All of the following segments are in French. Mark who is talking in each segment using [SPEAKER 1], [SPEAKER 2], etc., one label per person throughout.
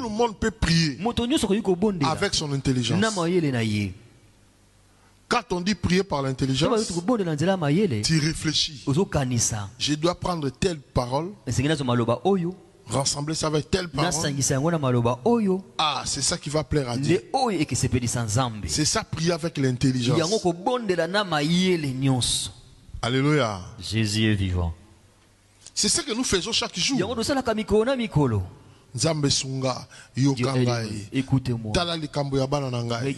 [SPEAKER 1] le monde peut prier avec son intelligence. Quand on dit prier par l'intelligence, tu réfléchis. Je dois prendre telle parole, rassembler ça avec telle parole. Ah, c'est ça qui va plaire à Dieu. C'est ça, prier avec l'intelligence. Alléluia.
[SPEAKER 2] Jésus est vivant.
[SPEAKER 1] C'est ce que nous faisons chaque jour. Nzambe sunga yokangai.
[SPEAKER 2] Écoutez-moi.
[SPEAKER 1] Tala likambo ya bana nangai.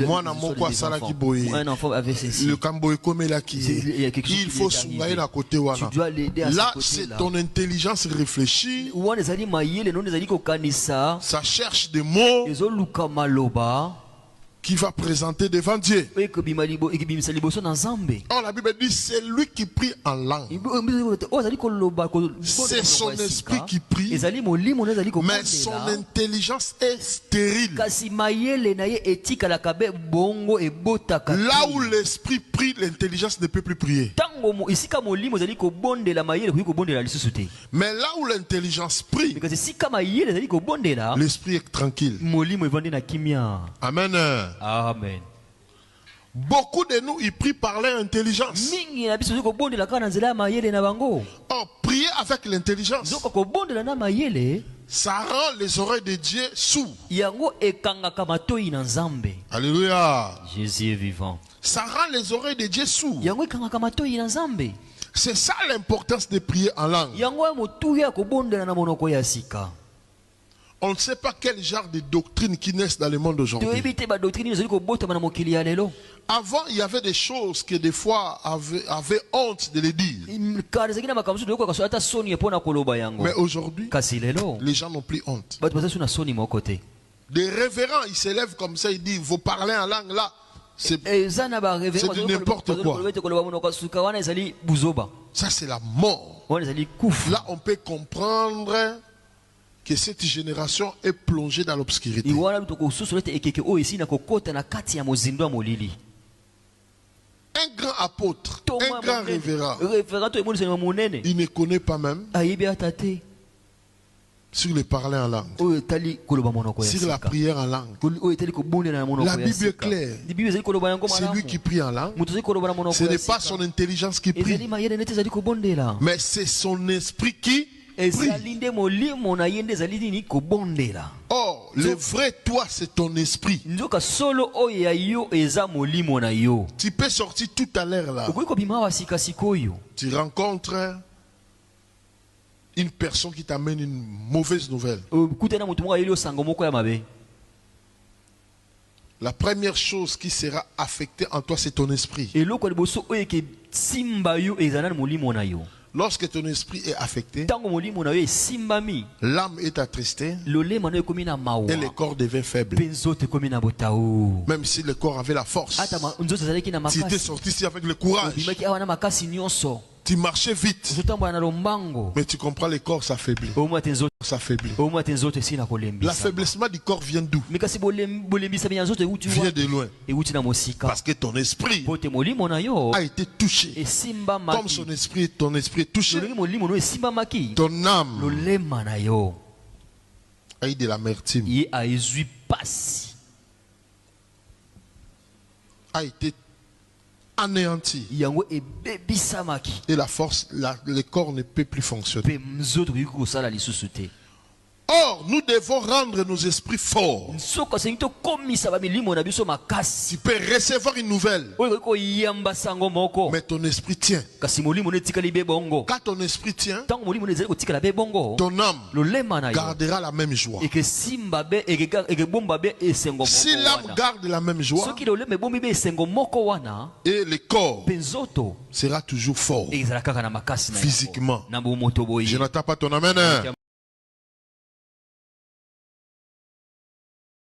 [SPEAKER 1] Mwana moko asala ki boye.
[SPEAKER 2] Un enfant avait ceci.
[SPEAKER 1] Le kambo ekomela ki. Il faut sunga na côté wana. Là, c'est ton intelligence réfléchie. Ça cherche des mots qui va présenter devant Dieu. Oh, la Bible dit c'est lui qui prie en langue. C'est son esprit qui prie, mais son intelligence est stérile. Là où l'esprit prie, l'intelligence ne peut plus prier. Mais là où l'intelligence prie, l'esprit est tranquille. Amen.
[SPEAKER 2] Amen.
[SPEAKER 1] Beaucoup de nous, ils prient par leur intelligence. Oh, prier avec l'intelligence, ça rend les oreilles de Dieu sourdes. Alléluia.
[SPEAKER 2] Jésus est vivant.
[SPEAKER 1] Ça rend les oreilles de Dieu sourdes. C'est ça l'importance de prier en langue. On ne sait pas quel genre de doctrine qui naissent dans le monde aujourd'hui. Avant, il y avait des choses que des fois avaient honte de les dire. Mais aujourd'hui, les gens n'ont plus honte. Des révérends, ils s'élèvent comme ça, ils disent, vous parlez en langue là. C'est de n'importe quoi. Ça, c'est la mort. Là, on peut comprendre que cette génération est plongée dans l'obscurité. Un grand apôtre, un grand révérend, il ne connaît pas même sur le parler en langue, sur la prière en langue. La Bible est claire. C'est lui qui prie en langue. Ce n'est pas son intelligence qui prie, mais c'est son esprit qui prie. Or, le vrai toi, c'est ton esprit. Tu peux sortir tout à l'heure là. Tu rencontres une personne qui t'amène une mauvaise nouvelle. La première chose qui sera affectée en toi, c'est ton esprit. Lorsque ton esprit est affecté, l'âme est attristée et le corps devient faible. Même si le corps avait la force, tu étais sorti ici avec le courage, tu marchais vite, mais tu comprends, le corps s'affaiblit. L'affaiblissement du corps vient d'où? Vient de loin. Parce que ton esprit a été touché. Comme ton esprit est touché, ton âme a eu de l'amertume, a été anéanti, et la force, le corps ne peut plus fonctionner. Or, nous devons rendre nos esprits forts. Tu peux recevoir une nouvelle, mais ton esprit tient. Quand ton esprit tient, ton âme gardera la même joie. Si l'âme garde la même joie, et le corps sera toujours fort physiquement. Je n'attends pas ton amen.